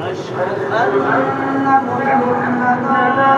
أشهد أن محمدا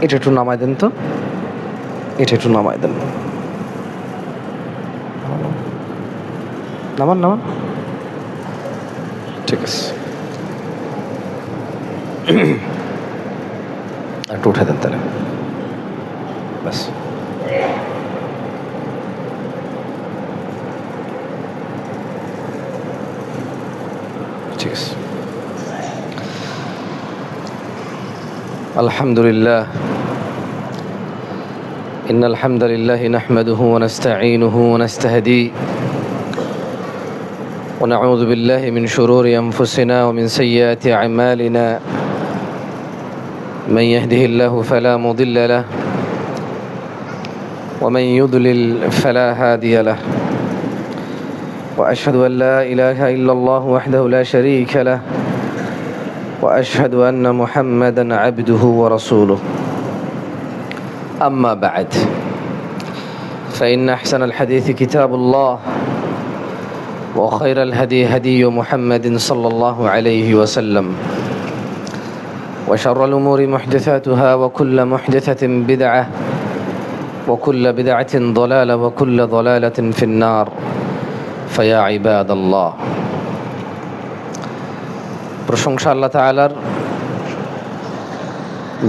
এটা একটু নামাই দেন তো, এটা একটু নামাই দেন, নামান নামান, ঠিক আছে, একটু উঠে দেন তাহলে, ব্যাস। ঠিক আছে। আলহামদুলিল্লাহ, إن الحمد لله نحمده ونستعينه ونستهديه ونعوذ بالله من شرور أنفسنا ومن سيئات أعمالنا، من يهده الله فلا مضل له ومن يضلل فلا هادي له، وأشهد أن لا إله إلا الله وحده لا شريك له، وأشهد أن محمدا عبده ورسوله. أما بعد، فإن أحسن الحديث كتاب الله، وخير الهدي هدي محمد صلى الله عليه وسلم، وشر الأمور محدثاتها، وكل محدثة بدعة، وكل بدعة ضلالة، وكل ضلالة في النار. فيا عباد الله، প্রশংসা আল্লাহ তাআলার,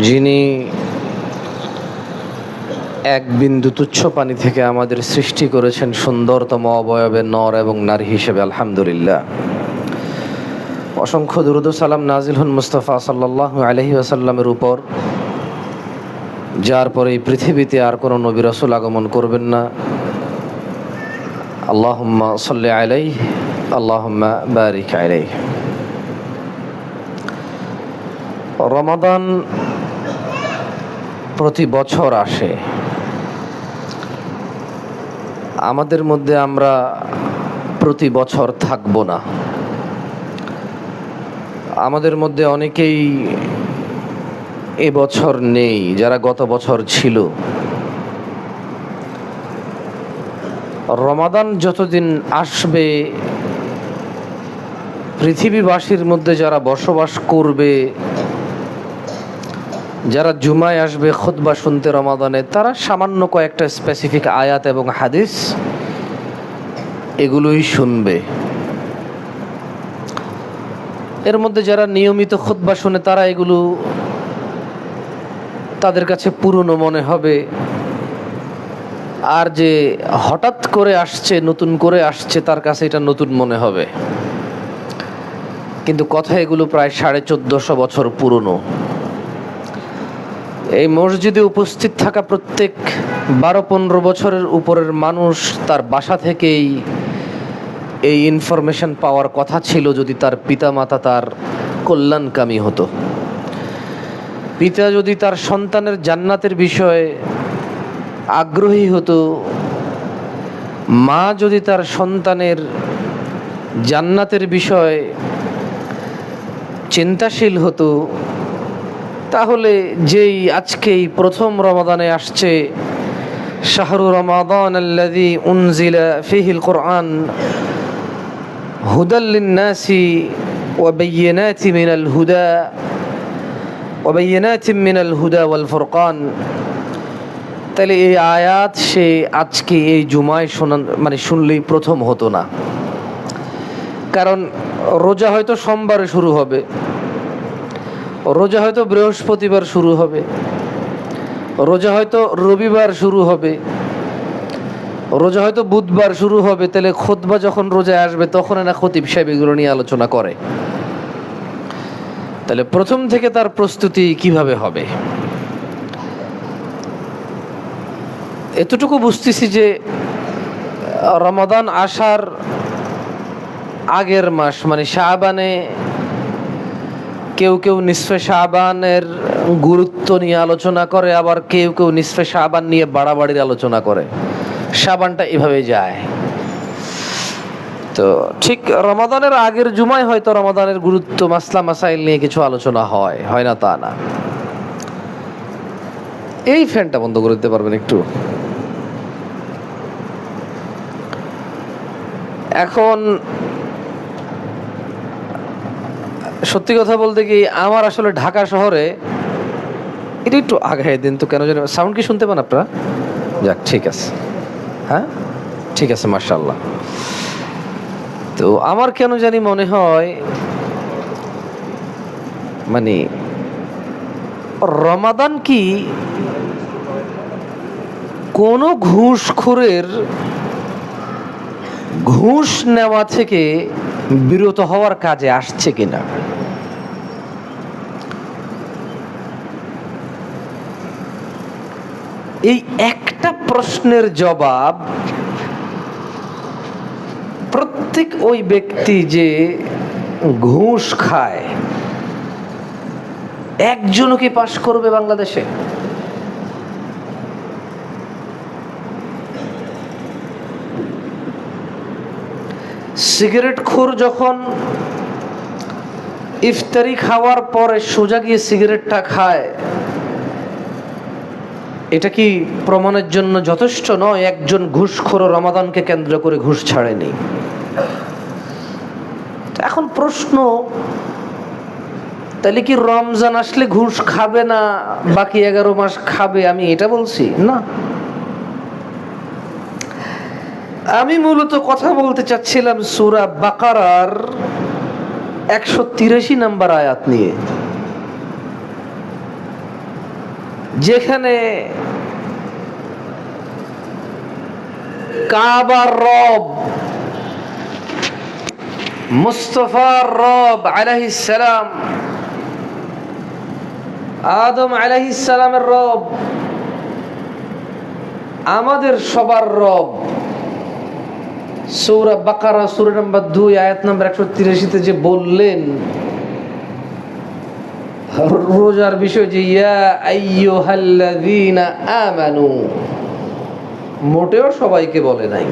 যিনি এক বিন্দু তুচ্ছ পানি থেকে আমাদের সৃষ্টি করেছেন সুন্দরতম অবয়বে নর এবং নারী হিসেবে। আলহামদুলিল্লাহ। অসংখ্য দুরূদ ও সালাম নাজিল হন মুস্তাফা সাল্লাল্লাহু আলাইহি ওয়াসাল্লামের উপর, যার পরে এই পৃথিবীতে আর কোনো নবী রাসূল আগমন করবেন না। আল্লাহুম্মা সাল্লি আলাইহি, আল্লাহুম্মা বারিক আলাইহি। রমাদান প্রতি বছর আসে, আমাদের মধ্যে আমরা প্রতি বছর থাকব না। আমাদের মধ্যে অনেকেই এবছর নেই, যারা গত বছর ছিল। রমাদান যতদিন আসবে, পৃথিবীবাসীর মধ্যে যারা বসবাস করবে, যারা জুমায় আসবে খুতবা শুনতে রমাদানে, তারা সামান্য কয়েকটা স্পেসিফিক আয়াত এবং হাদিস এগুলোই শুনবে। এর মধ্যে যারা নিয়মিত খুতবা শুনে, তারা এগুলো তাদের কাছে পুরনো মনে হবে। আর যে হঠাৎ করে আসছে, নতুন করে আসছে, তার কাছে এটা নতুন মনে হবে। কিন্তু কথা এগুলো প্রায় 1450 বছর পুরনো। এই মসজিদে উপস্থিত থাকা প্রত্যেক 12-15 বছরের উপরের মানুষ তার বাসা থেকেই এই ইনফরমেশন পাওয়ার কথা ছিল, যদি তার পিতামাতা তার কল্যাণকামী হতো। পিতা যদি তার সন্তানের জান্নাতের বিষয়ে আগ্রহী হতো, মা যদি তার সন্তানের জান্নাতের বিষয়ে চিন্তাশীল হতো, তাহলে যেই আজকেই প্রথম রমাদানে আসছে, শাহরু রমাদান আল্লাযী উনজিলা ফীহিল কুরআন হুদাল লিন-নাসি ওয়া বায়্যিনাতিন মিনাল হুদা ওয়াল ফুরকান, তাহলে এই আয়াত সে আজকে এই জুমায় শুনলেই প্রথম হতো না। কারণ রোজা হয়তো সোমবারে শুরু হবে, রোজা হয়তো বৃহস্পতিবার শুরু হবে, রোজা হয়তো রবিবার শুরু হবে, রোজা হয়তো বুধবার শুরু হবে। তাহলে খুতবা যখন রোজায় আসবে, তখন না খতিব সাহেব এগুলো নিয়ে আলোচনা করে। তাহলে প্রথম থেকে তার প্রস্তুতি কিভাবে হবে? এতটুকু বুঝতেছি যে রমাদান আসার আগের মাস শাবানে কেউ কেউ নিসফে শাবানের গুরুত্ব নিয়ে আলোচনা করে, আবার কেউ কেউ নিসফে শাবান নিয়ে বাড়াবাড়ির আলোচনা করে। শাবানটা এভাবে যায়। তো ঠিক রমাদানের আগের জুমায় হয়তো রমাদানের গুরুত্ব, মাসলা মাসাইল নিয়ে কিছু আলোচনা হয় না তা না। এই ফ্যানটা বন্ধ করে দিতে পারবেন একটু? এখন সত্যি কথা বলতে কি, আমার আসলে ঢাকা শহরে, এটা একটু আগায় দিন তো, কেন জানি সাউন্ড কি শুনতে পান আপনারা? যাক, ঠিক আছে, হ্যাঁ ঠিক আছে, মাশাআল্লাহ। তো আমার কেন জানি মনে হয় রমাদান কি কোন ঘুষখোরের ঘুষ নেওয়া থেকে বিরত হওয়ার কাজে আসছে কিনা। এই একটা প্রশ্নের জবাব প্রত্যেক ওই ব্যক্তি যে ঘুষ খায়, একজনও কি পাশ করবে বাংলাদেশে? সিগারেট খোর যখন ইফতারি খাওয়ার পরে সোজা গিয়ে সিগারেটটা খায়, এটা কি প্রমাণের জন্য যথেষ্ট নয় একজন ঘুষখোর রমাদানকে কেন্দ্র করে ঘুষ ছাড়েনি? এখন প্রশ্ন, তাহলে কি রমজান আসলে ঘুষ খাবে না, বাকি 11 মাস খাবে? আমি এটা বলছি না। আমি মূলত কথা বলতে চাচ্ছিলাম সূরা বাকারার 183 নম্বর আয়াত নিয়ে, যেখানে কাবার রব, মুস্তাফার রব আলাইহিস সালাম, আদম আলাইহিস সালামের রব, আমাদের সবার রব, সূরা বাকারা সূরা নম্বর 2 আয়াত নম্বর 183 যে বললেন রোজার বিষয়, যে ইয়া আইয়ুহাল্লাযীনা আমানু, মোটেও সবাইকে বলে নাই।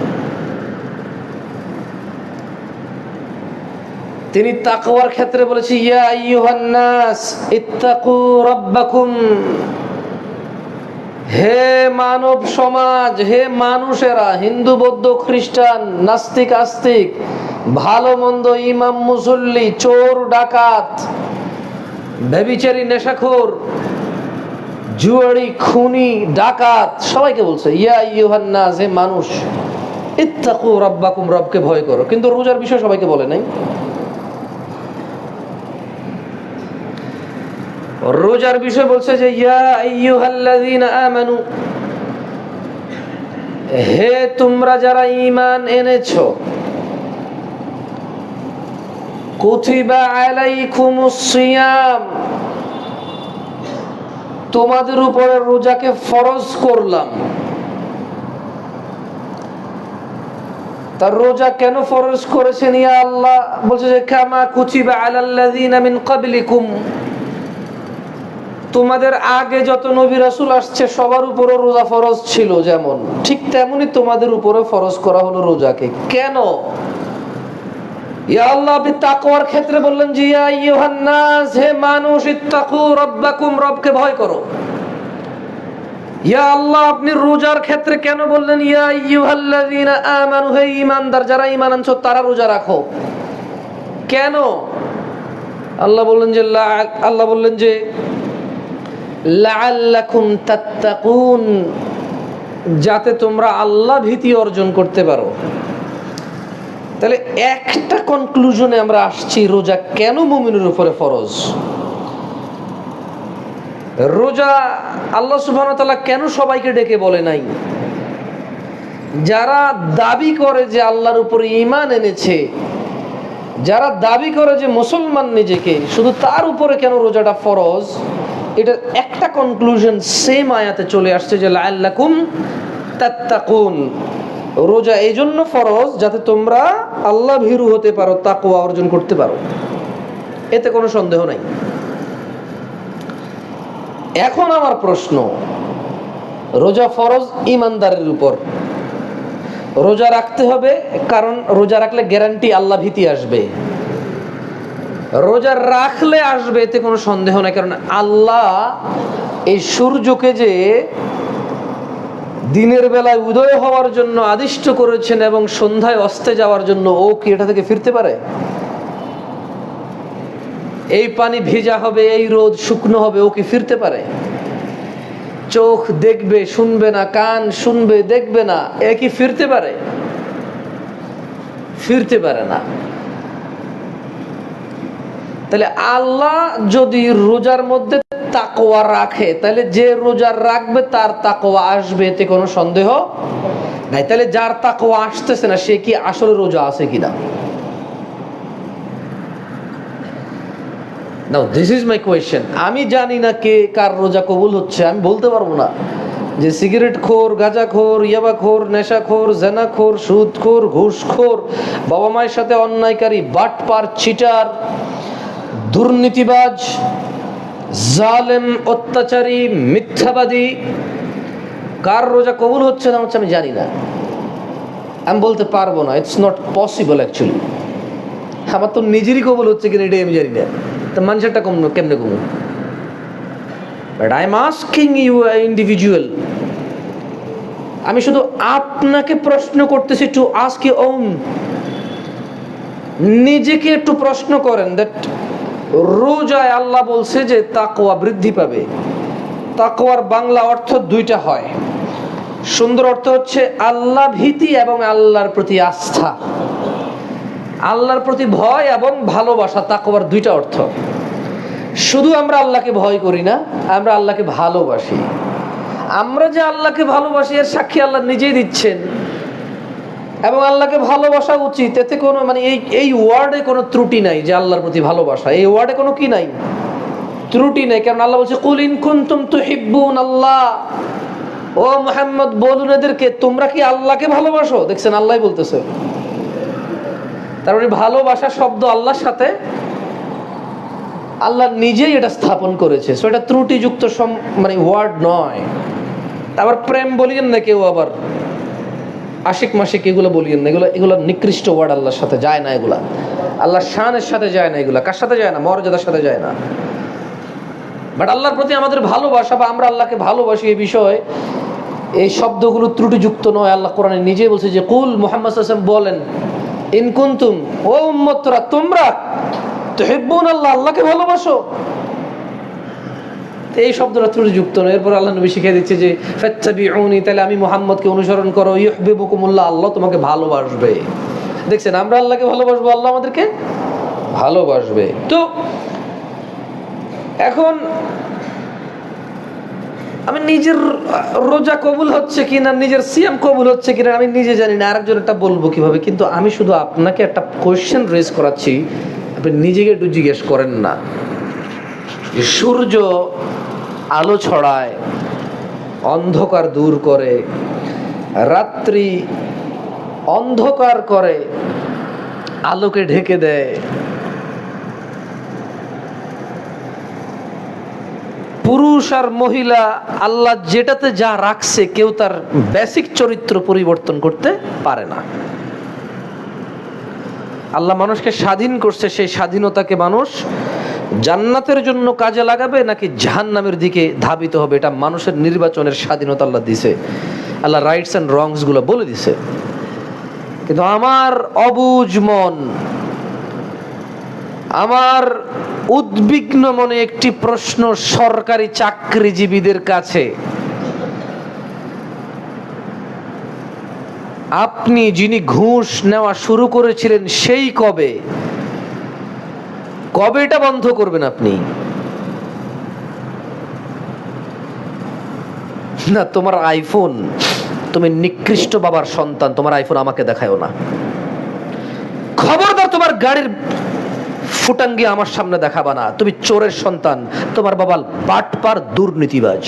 তিনি তাকওয়ার ক্ষেত্রে বলেছে ইয়া আইয়ুহান নাস ইত্তাকু রাব্বাকুম, হে মানব সমাজ, হে মানুষেরা, হিন্দু বৌদ্ধ খ্রিস্টান নাস্তিক আস্তিক, ভালো মন্দ, ইমাম মুসল্লি, চোর ডাকাত, ব্যভিচারী, নেশাখোর, জুয়ারি, খুনি, ডাকাত, সবাইকে বলছে ইয়া আইয়ুহান নাস, হে মানুষ, ইত্তাকু রাব্বাকুম, রবকে ভয় করো। কিন্তু রোজার বিষয় সবাইকে বলে নাই। রোজার বিষয় বলছে যে ইয়া আইয়ুহাল্লাযীনা আমানু, হে তোমরা যারা ঈমান এনেছো, কুতিবা আলাইকুমুস সিয়াম, তোমাদের উপরে রোজাকে ফরজ করলাম। তার রোজা কেন ফরজ করেছেন ইয়া আল্লাহ? বলছে যে কামা কুতিবা আলাল্লাযীনা মিন ক্বাবলিকুম, তোমাদের আগে যত নবী রাসূল আসছে সবার উপরে রোজা ফরজ ছিল, যেমন ঠিক তেমনি তোমাদের উপরে ফরজ করা হলো রোজাকে। কেন? ইয়া আল্লাহ, আপনি তাকওয়ার ক্ষেত্রে বললেন যে ইয়া আইয়ুহান নাস, হে মানুষ, ইত্তাকু রাব্বাকুম, রবকে ভয় করো। ইয়া আল্লাহ, আপনি রোজার ক্ষেত্রে কেন বললেন ইয়া আইয়ুহাল্লাযীনা আমানু, হে ঈমানদার যারা ঈমান আনছো তারা রোজা রাখো? কেন? আল্লাহ বললেন যে লাআল্লাকুম তাত্তাকুন, যাতে তোমরা আল্লাহ ভীতি অর্জন করতে পারো। তাহলে একটা কনক্লুশনে আমরা আসছি, রোজা কেন মুমিনের উপরে ফরজ। রোজা আল্লাহ সুবহানাহু ওয়া তাআলা কেন সবাইকে ডেকে বলে নাই? যারা দাবি করে যে আল্লাহর উপরে ঈমান এনেছে, যারা দাবি করে যে মুসলমান নিজেকে, শুধু তার উপরে কেন রোজাটা ফরজ? এটা একটা কনক্লুশন সেম আয়াতে চলে আসছে যে লাআল্লাকুম তাত্তাকুন, রোজা এই জন্য ফরজ যাতে তোমরা আল্লাহ ভীরু হতে পারো, তাকওয়া অর্জন করতে পারো। এতে কোনো সন্দেহ নাই। এখন আমার প্রশ্ন, রোজা ফরজ ঈমানদারের উপর, রোজা রাখতে হবে, কারণ রোজা রাখলে গ্যারান্টি আল্লাহ ভীতি আসবে। রোজা রাখলে আসবে, এতে কোনো সন্দেহ নাই। কারণ আল্লাহ এই সূর্যকে যে দিনের বেলায় উদয় হওয়ার জন্য আদিষ্ট করেছেন এবং সন্ধ্যায় অস্তে যাওয়ার জন্য, ও কি এটা থেকে ফিরতে পারে? এই পানি ভেজা হবে, এই রোদ শুকনো হবে, ও কি ফিরতে পারে? চোখ দেখবে শুনবে না, কান শুনবে দেখবে না, এ কি ফিরতে পারে? ফিরতে পারে না। তাহলে আল্লাহ যদি রোজার মধ্যে তাকওয়া রাখে, তাহলে যে রোজা রাখবে তার তাকওয়া আসবে, এতে কোনো সন্দেহ নাই। তাহলে যার তাকওয়া আসতেছে না, সে কি আসলে রোজা আছে কিনা? নাও দিস ইজ মাই কোয়েশ্চেন। আমি জানি না কে কার রোজা কবুল হচ্ছে, আমি বলতে পারবো না যে সিগারেট খোর, গাঁজা খোর, ইয়াবা খোর, নেশা খোর, জেনা খোর, সুদ খোর, ঘুষ খোর, বাবা মায়ের সাথে অন্যায়কারী, বাটপার, চিটার, দুর্নীতিবাজ, জালেম, অত্যাচারী, মিথ্যাবাদী, কার রোজা কবুল হচ্ছে না হচ্ছে আমি জানি না, আমি বলতে পারবো না। It's not possible actually. আমার তো নিজেরই কবুল হচ্ছে কিনা এটাই আমি জানি না, তো মানুষেরটা কেমনে কমু? But I am asking you individual, আমি শুধু আপনাকে প্রশ্ন করতেছি, টু আস্ক ইউর ওন, নিজেকে একটু প্রশ্ন করেন দ্যাট রোজায় আল্লাহ বলছে যে তাকওয়া বৃদ্ধি পাবে। তাকওয়ার বাংলা অর্থ দুইটা হয়, সুন্দর অর্থ হচ্ছে আল্লাহ ভীতি এবং আল্লাহর প্রতি আস্থা, আল্লাহর প্রতি ভয় এবং ভালোবাসা। তাকওয়ার দুইটা অর্থ। শুধু আমরা আল্লাহকে ভয় করি না, আমরা আল্লাহকে ভালোবাসি। আমরা যে আল্লাহকে ভালোবাসি এর সাক্ষী আল্লাহ নিজেই দিচ্ছেন, এবং আল্লাহকে ভালোবাসা উচিত। এতে কোনো এই ওয়ার্ডে কোনো ত্রুটি নাই যে আল্লাহর প্রতি ভালোবাসা, এই ওয়ার্ডে কোনো কি নাই, ত্রুটি নাই। কারণ আল্লাহ বলছে কুল ইন কুনতুম তুহিব্বুন আল্লাহ, ও মুহাম্মদ বলুন এদেরকে তোমরা কি আল্লাহকে ভালোবাসো। দেখছেন আল্লাহই বলতেছে। তার মানে ভালোবাসা শব্দ আল্লাহর সাথে আল্লাহ নিজেই এটা স্থাপন করেছে, সো এটা ত্রুটিযুক্ত ওয়ার্ড নয়। আবার প্রেম বলিয়েন না কেউ, আবার আশিক মাসিক এগুলো বলিয়েন না, এগুলো নিকৃষ্ট ওয়ার্ড, আল্লাহর সাথে যায় না এগুলা, আল্লাহর শানের সাথে যায় না এগুলা, কার সাথে যায় না? মর্যাদার সাথে যায় না। বাট আল্লাহর প্রতি আমাদের ভালোবাসা বা আমরা আল্লাহকে ভালোবাসি এই বিষয়ে এই শব্দগুলো ত্রুটিযুক্ত নয়। আল্লাহ কোরআনে নিজেই বলছে যে কুল, মুহাম্মদ সাল্লাল্লাহু আলাইহি ওয়াসাল্লাম বলেন, ইন কুনতুম, ও উম্মতরা, তোমরা তুহিব্বুন আল্লাহ, আল্লাহকে ভালোবাসো। এই শব্দটা ত্রুটিযুক্ত নয়। এরপর আল্লাহ নবী শিখিয়ে দিচ্ছে যে ফাত্তাবিউনি, তাহলে আমি মুহাম্মদকে অনুসরণ করো, ইউহিব্বুকুমুল্লাহ, আল্লাহ তোমাকে ভালোবাসবে। দেখছেন, আমরা আল্লাহকে ভালোবাসবো, আল্লাহ আমাদেরকে ভালোবাসবে। তো এখন আমি নিজের রোজা কবুল হচ্ছে কিনা, নিজের সিয়াম কবুল হচ্ছে কিনা আমি নিজে জানি না, আরেকজন একটা বলবো কিভাবে? কিন্তু আমি শুধু আপনাকে একটা কোয়েশ্চেন রেজ করাচ্ছি, আপনি নিজেকে একটু জিজ্ঞেস করেন না যে সূর্য আলো ছড়ায়, অন্ধকার দূর করে, রাত্রি অন্ধকার করে, আলোকে ঢেকে দেয়, পুরুষ আর মহিলা আল্লাহ যেটাতে যা রাখছে কেউ তার বেসিক চরিত্র পরিবর্তন করতে পারে না। আল্লাহ মানুষকে স্বাধীন করছে, সেই স্বাধীনতাকে মানুষ জান্নাতের জন্য কাজে লাগাবে নাকি জাহান্নামের দিকে ধাবিত হবে, এটা মানুষের নির্বাচনের স্বাধীনতা আল্লাহ দিছে। আল্লাহ রাইটস এন্ড রংস গুলো বলে দিছে। কিন্তু আমার অবুঝ মন, আমার উদ্বিগ্ন মনে একটি প্রশ্ন সরকারি চাকরিজীবীদের কাছে, আপনি যিনি ঘুষ নেওয়া শুরু করেছিলেন সেই কবে এটা বন্ধ করবেন আপনি? না, তোমার আইফোন, তুমি নিকৃষ্ট বাবার সন্তান, তোমার আইফোন আমাকে দেখায়ও না। খবরদার তোমার গাড়ির ফুটাঙ্গি আমার সামনে দেখাবা না। তুমি চোরের সন্তান, তোমার বাবা বাটপার দুর্নীতিবাজ,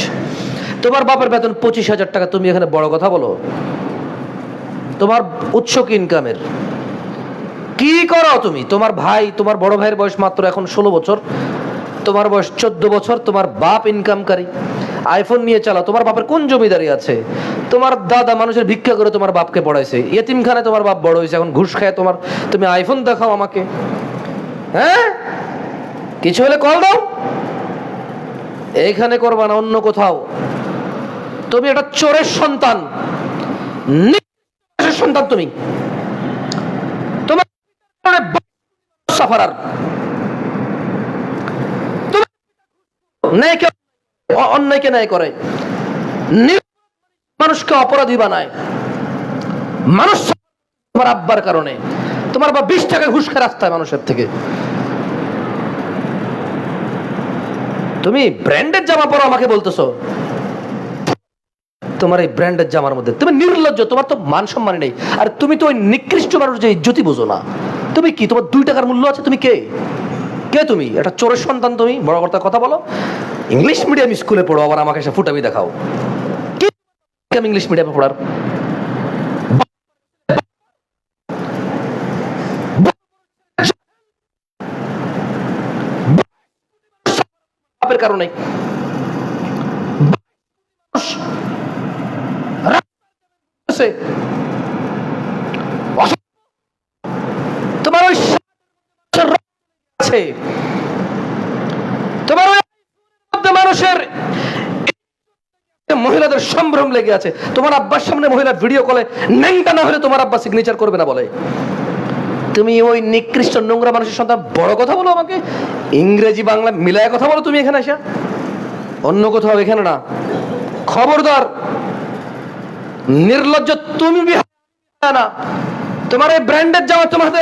তোমার বাবার বেতন 25,000 টাকা, তুমি এখানে বড় কথা বলো? তোমার উৎস কি ইনকামের? কি করো তুমি? তোমার ভাই, তোমার বড় ভাইয়ের বয়স মাত্র এখন 16 বছর, তোমার বয়স 14 বছর, তোমার বাপ ইনকামকারী, আইফোন নিয়ে চালাও। তোমার বাপের কোন জমিদারি আছে? তোমার দাদা মানুষের ভিক্ষা করে তোমার বাপকে পড়াইছে, ইয়েতিমখানায় তোমার বাপ বড় হয়েছে, এখন ঘুষ খায় তুমি আইফোন দেখাও আমাকে? হ্যাঁ, কিছু হলে কল দাও, এইখানে করবা না, অন্য কোথাও। তুমি একটা চোরের সন্তান, সন্তান তুমি। তোমার সাফারার, অন্যায়কে ন্যায় করে, মানুষকে অপরাধী বানায়। মানুষ তোমার আব্বার কারণে, তোমার বা 20 টাকা ঘুষ খায় রাস্তায় মানুষের থেকে। তুমি ব্র্যান্ডের জামা পরো, আমাকে বলতেছো তোমার এই ব্র্যান্ডের জামার মধ্যে তুমি নির্লজ্জ, তোমার তো মান সম্মান নেই। আর তুমি তো ওই নিকৃষ্ট মানুষ যে ইজ্জতই বোঝো না। তুমি কি, তোমার 2 টাকার মূল্য আছে? তুমি কে? তুমি একটা চোরের সন্তান, তুমি বড় কথা বলো। ইংলিশ মিডিয়াম স্কুলে পড়ো, আবার আমাকে এসে ফুটাবি দেখাও। কি ইংলিশ মিডিয়ামে পড়ার? কারণে তোমার ওই তোমার মানুষের মহিলাদের সম্ভ্রম লেগে আছে। তোমার আব্বার সামনে মহিলা ভিডিও কলে ন্যাংটা না হলে তোমার আব্বা সিগনেচার করবে না বলে। তুমি ওই নিকৃষ্ট নোংরা মানুষের সন্তান, বড় কথা বলো আমাকে? ইংরেজি বাংলা মিলায় কথা বলো তুমি এখানে আসা, অন্য কোথাও এখানে না। খবরদার, নির্লজ্জ তুমি না। তোমার এই ব্র্যান্ডের জামা তোমার হাতে,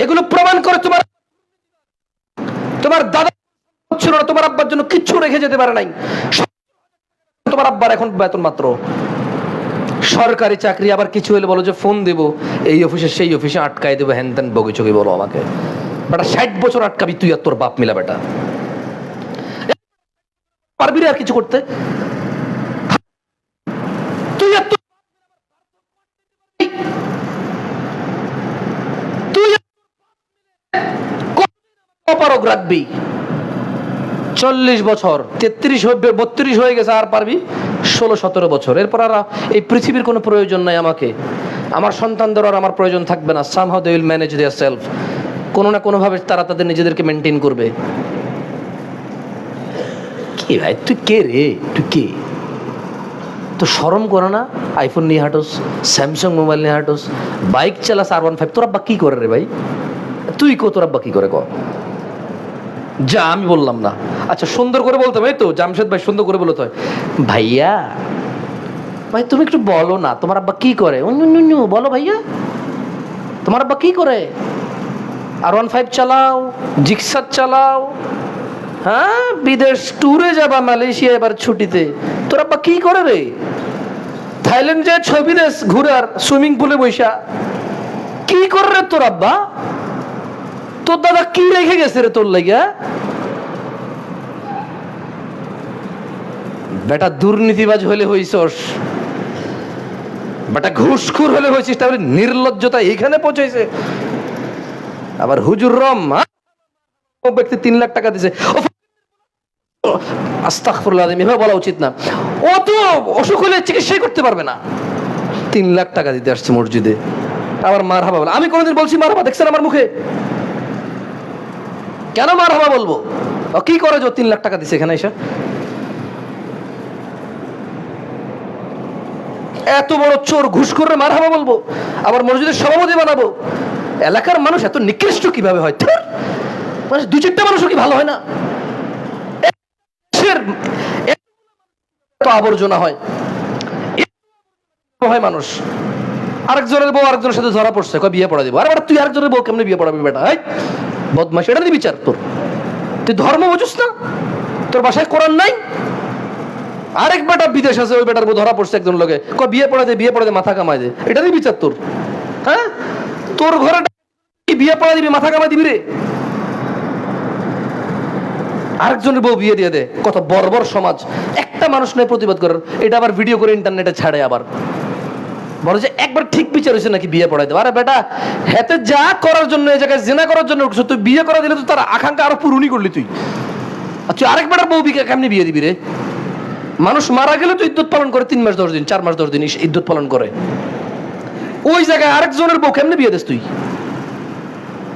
এগুলো প্রমাণ করে তোমার দাদা ছিল না, তোমার আব্বার জন্য কিচ্ছু রেখে যেতে পারে নাই। তোমার আব্বার এখন বেতন মাত্র সরকারি চাকরি, আবার কিছু হলে বলো যে ফোন দেবো এই অফিসে সেই অফিসে আটকাই দেবো, হ্যান ত্যান বগে চোখে বলো আমাকে। বেটা 60 বছর আটকাবি তুই আর তোর বাপ মিলা, বেটা পারবি আর কিছু করতে? তুই অপারগ রাখবি? 40 বছর, 32 হয়ে গেছে, আর পারবি 16-17 বছর, এরপর আর এই পৃথিবীর কোনো প্রয়োজন নাই আমাকে, আমার সন্তানদের আর আমার প্রয়োজন থাকবে না। Somehow they will manage their self, কোনো না কোনোভাবে তারা তাদের নিজেদেরকে মেনটেন করবে। কি ভাই তুই কে রে, তুই কে? তো শরম করো না? আইফোন নিয়ে হাঁটোস, স্যামসাং মোবাইল নিয়ে হাঁটোস, বাইক চালাস R15, তোর আব্বা কি করে রে ভাই? তুই কো, তোর আব্বা কি করে ক? যা, আমি বললাম না। আচ্ছা সুন্দর করে বলতে হবে, এই তো জামশেদ ভাই সুন্দর করে বলতে হয়, ভাইয়া ভাই তুমি একটু বলো না তোমার আব্বা কি করে, বলো ভাইয়া তোমার আব্বা কি করে? R15 চালাও, জিক্সার চালাও, হ্যাঁ বিদেশ ট্যুরে যাবা, মালয়েশিয়া এবার ছুটিতে, তোর আব্বা কি করে রে? থাইল্যান্ড যায় ছবি দেশ ঘুরে, আর সুইমিং পুলে বৈশা কি করে রে তোর আব্বা? তোর দাদা কি রেখে গেছে রে তোর লাগিয়া? বেটা দুর্নীতিবাজ হলে হইছস, বেটা ঘুষখোর হলে হয়েছিস, তাহলে নির্লজ্জতা এখানে পৌঁছেছে। আবার হুজুর রম ব্যক্তি 3 লাখ টাকা দিছে, আস্তাগফিরুল্লাহ, এভাবে বলা উচিত না। ও তো অসুখ হলে চিকিৎসাই করতে পারবে না, 3 লাখ টাকা দিতে আসছে মসজিদে, আবার মারহাবা বলে। আমি কোনোদিন বলছি মারহাবা? দেখছেন আমার মুখে? কেন মারহাবা বলবো? ও কি করে যে 3 লাখ টাকা দিছে এখানে এসে? এত বড় চোর ঘুষখোররে মারহাবা বলবো, আবার মসজিদের সভাপতি বানাবো? এলাকার মানুষ এত নিকৃষ্ট কিভাবে হয়? মানে 2-4টা মানুষও কি ভালো হয় না? আবর্জনা হয় মানুষ। আরেকজনের বউ আরেকজনের সাথে ধরা পড়ছে, কয় বিয়ে পড়া দিব। আরে বেটা তুই আরেকজনের বউ কেমনে বিয়ে পড়াবি বেটা? বদমাশ, এটা নিয়ে বিচার তোর? তুই ধর্ম বুঝিস না? তোর বাসায় কোরআন নাই? আরেক বেটা বিদেশ আছে, ওই বেটার বউ ধরা পড়ছে একজন লোকে, কয় বিয়ে পড়া দে মাথা কামাই দে, এটা নিয়ে বিচার তোর? হ্যাঁ, তোর ঘরে বিয়ে পড়া দিবি, মাথা কামাই দিবি রে? আরেকজনের বউ বিয়ে দিয়ে দে। কত বর্বর সমাজ! একটা মানুষ নয় প্রতিবাদ করার, এটা আবার ভিডিও করে ইন্টারনেটে ছাড়ে, আবার বলে যে একবার ঠিক বিচার হয়েছে নাকি বিয়ে পড়াই দেবো। আরে বেটা, হেতে যা করার জন্য, এই জায়গায় জেনা করার জন্য উঠছো, তুই বিয়ে করা দিলে তো তার আকাঙ্ক্ষা আরো পূরণই করলি তুই। আর তুই আরেক বেটার বউ বিকে কেমনি বিয়ে দিবি রে? মানুষ মারা গেলে তো ইদ্যুৎ পালন করে 3 মাস 10 দিন, 4 মাস 10 দিন ইদ্যুৎ পালন করে। ওই জায়গায় আরেকজনের বউ কেমনে বিয়ে দিস তুই?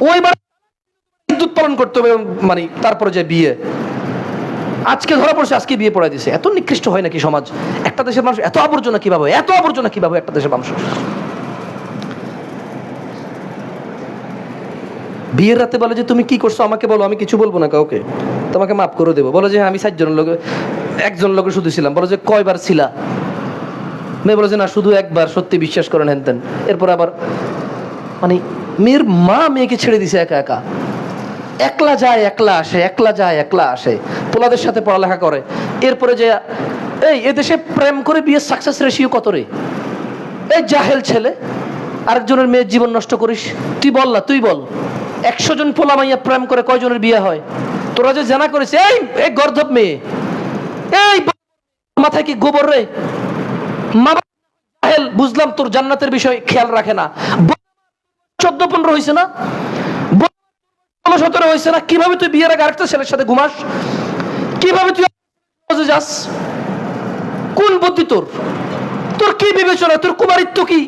ওই ইদ্যুৎ পালন করতে হবে, মানে তারপরে যে বিয়ে। আজকে ধরা পড়ছে, আজকে বিয়ে পড়াই দিছে। এত নিকৃষ্ট হয় নাকি সমাজ? একটা দেশের মানুষ এত আবর্জনা কিভাবে? এত আবর্জনা কিভাবে একটা দেশের মানুষ? বিয়ের রাতে বলে যে তুমি কি করছো আমাকে বলো, আমি কিছু বলবো না কাউকে, তোমাকে মাফ করে দেবো। বলে যে আমি 4 জনের লোক, একজন লোকের শুধু ছিলাম। বলে যে কয়বার ছিলা? মেয়ে বলে যে না, শুধু একবার, সত্যি বিশ্বাস করেন হেন তেন। এরপর আবার মানে মেয়ের মা মেয়েকে ছেড়ে দিছে একা একা, একলা যায় একলা আসে, একলা যায় একলা আসে, পোলাদের সাথে পড়ালেখা করে। এরপরে যে এই এদেশে প্রেম করে বিয়ের সাকসেস রেশিও কত রে? এই জাহেল ছেলে, আরেকজনের মেয়ের জীবন নষ্ট করিস। তুই বল না, তুই বল, 100 জন পোলা মাইয়া প্রেম করে কয়জনের বিয়ে হয়? তোরা যে জানা করিস, এই গর্ধব মেয়ে, এই মাথায় কি গোবর রে? মা জাহেল, বুঝলাম তোর জান্নাতের বিষয় খেয়াল রাখে না। 14-15 হয়েছে না, 16-17 হয়েছে না? কিভাবে তুই বিয়ের আগে আরেকটা ছেলের সাথে ঘুমাস? কিভাবে তুই যাস? কোন বুদ্ধি তোর? তোর কি বিবেচনা? তোর কুমারিত্ব কি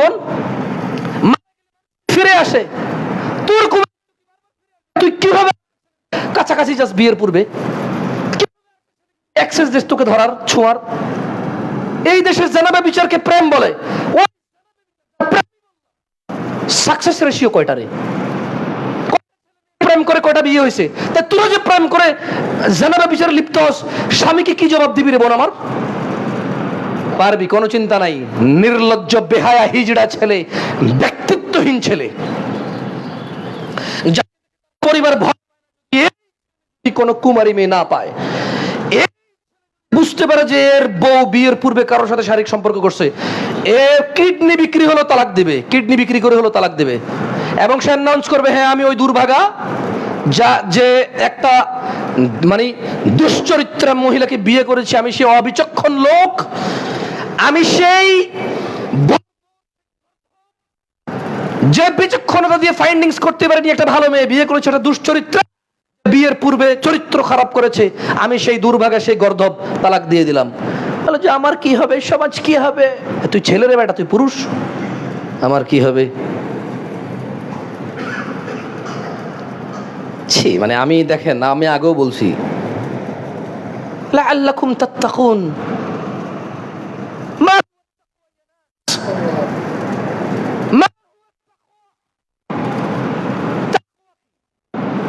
বল? ফিরে আসে তোর, তুই কিভাবে কাছাকাছি যাস বিয়ের পূর্বে? অ্যাক্সেস দেশ তোকে ধরার, ছোঁয়ার। এই দেশের জানাবে বিচারকে প্রেম বলে। সাকসেস রেশিও কয়টা রে? প্রেম করে কয়টা বিয়ে হয়েছে? তাই তুই যে প্রেম করে জানাবে বিচারে লিপ্ত হস, স্বামীকে কি জবাব দিবি রে বোন আমার? পারবি? কোনো চিন্তা নাই। নির্লজ্জ, বেহায়া, হিজড়া ছেলে, ব্যক্তিত্বহীন ছেলে, পরিবার কোনো কুমারী মেয়ে না পায়, বুঝতে পারে যে এর বউ বিয়ের পূর্বে কারোর সাথে শারীরিক সম্পর্ক করছে, এর কিডনি বিক্রি হলো তালাক দেবে, কিডনি বিক্রি করে হলো তালাক দেবে। এবং সে অ্যানাউন্স করবে, হ্যাঁ আমি ওই দুর্ভাগা যা যে একটা মানে দুশ্চরিত্রা মহিলাকে বিয়ে করেছি, আমি সেই অবিচক্ষণ লোক, আমি সেই যে বিচক্ষণতা দিয়ে ফাইন্ডিংস করতে পারেনি একটা ভালো মেয়ে বিয়ে করেছে, একটা দুশ্চরিত্রা বিয়ের পূর্বে চরিত্র খারাপ করেছে, আমি সেই দুর্ভাগা সেই গর্ধব তালাক দিয়ে দিলাম। বলে যে আমার কি হবে, সমাজ কি হবে? তুই ছেলেরে বেটা, তুই পুরুষ, আমার কি হবে? ছি, মানে আমি দেখেন, আমি আগেও বলছি লাআল্লাকুম তাত্তাকুন,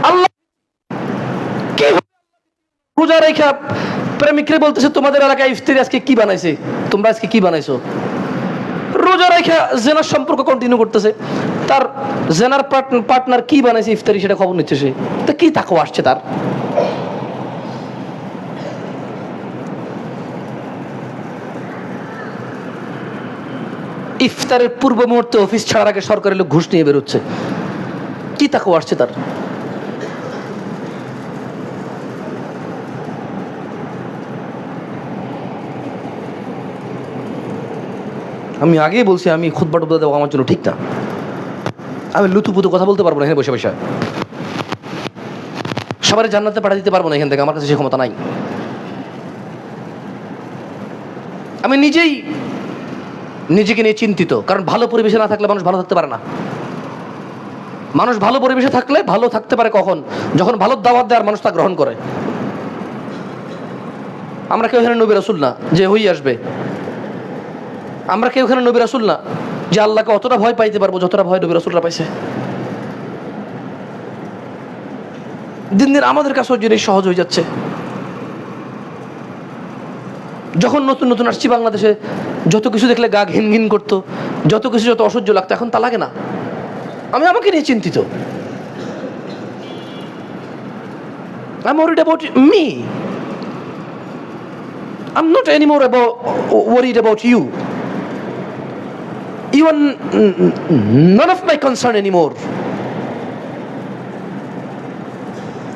আল্লাহ কি রোজা রেখা প্রেমিকরে বলতেছে তোমাদের এলাকায় ইফতারি আজকে কি বানাইছে, তোমরা আজকে কি বানাইছো? রোজা রেখা জেনার সম্পর্ক কন্টিনিউ করতেছে, তার জেনার পার্টনার কি বানাইছে ইফতারি সেটা খবর নিচ্ছে সে। তা কি তাকওয়া আসছে তার? ইফতারের পূর্ব মুহূর্তে অফিস ছাড়ার আগে সরকারি লোক ঘুষ নিয়ে বেরোচ্ছে, কি তাকওয়া আসছে তার? আমি আগেই বলছি, আমি খুতবা টুতবা দেওয়া আমার জন্য ঠিক না। আমি লুতুপুতু কথা বলতে পারবো না এখানে বসে বসে, সবাই জান্নাতে পাঠা দিতে পারবো না এখান থেকে, আমার কাছে সে ক্ষমতা নাই। আমি নিজেই নিজেকে নিয়ে চিন্তিত, কারণ ভালো পরিবেশে না থাকলে মানুষ ভালো থাকতে পারে না। মানুষ ভালো পরিবেশে থাকলে ভালো থাকতে পারে কখন? যখন ভালো দাওয়াত দেয় আর মানুষ তা গ্রহণ করে। আমরা কেউ এখানে নবী রাসূল না যে হই আসবে, আমরা কেউ এখানে নবী রাসূল না যে আল্লাহকে অতটা ভয় পাইতে পারবো যতটা ভয় নবী রাসূলরা পাইছে। দিন দিন আমাদের কাছেও জিনিস সহজ হয়ে যাচ্ছে। যখন নতুন নতুন আসছি বাংলাদেশে, যত কিছু দেখলে গা ঘিন ঘিন করতো, যত কিছু যত অসহ্য লাগতো, এখন তা লাগে না। আমি আমাকে নিয়ে চিন্তিত। I'm worried about me. I'm not anymore worried about you. You are none of my concern anymore.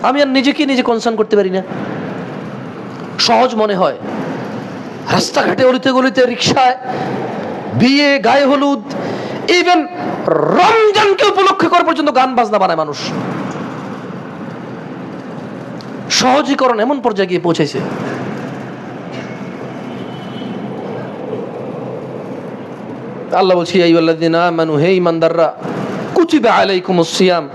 আমি আর নিজেকে নিজে কনসার্ন করতে পারি না। সহজ মনে হয়, রাস্তাঘাটে অলিতে গলিতে রিক্সায়, বিয়ে, গায়ে হলুদ, ইভেন রমজানকে উপলক্ষ করে পর্যন্ত গান বাজনা বানায় মানুষ। সহজীকরণ এমন পর্যায়ে গিয়ে পৌঁছেছে। আল্লাহ বলছি, আইয়ুহাল্লাযীনা আমানু, হে ঈমানদাররা, কুতিবা আলাইকুমুস সিয়াম,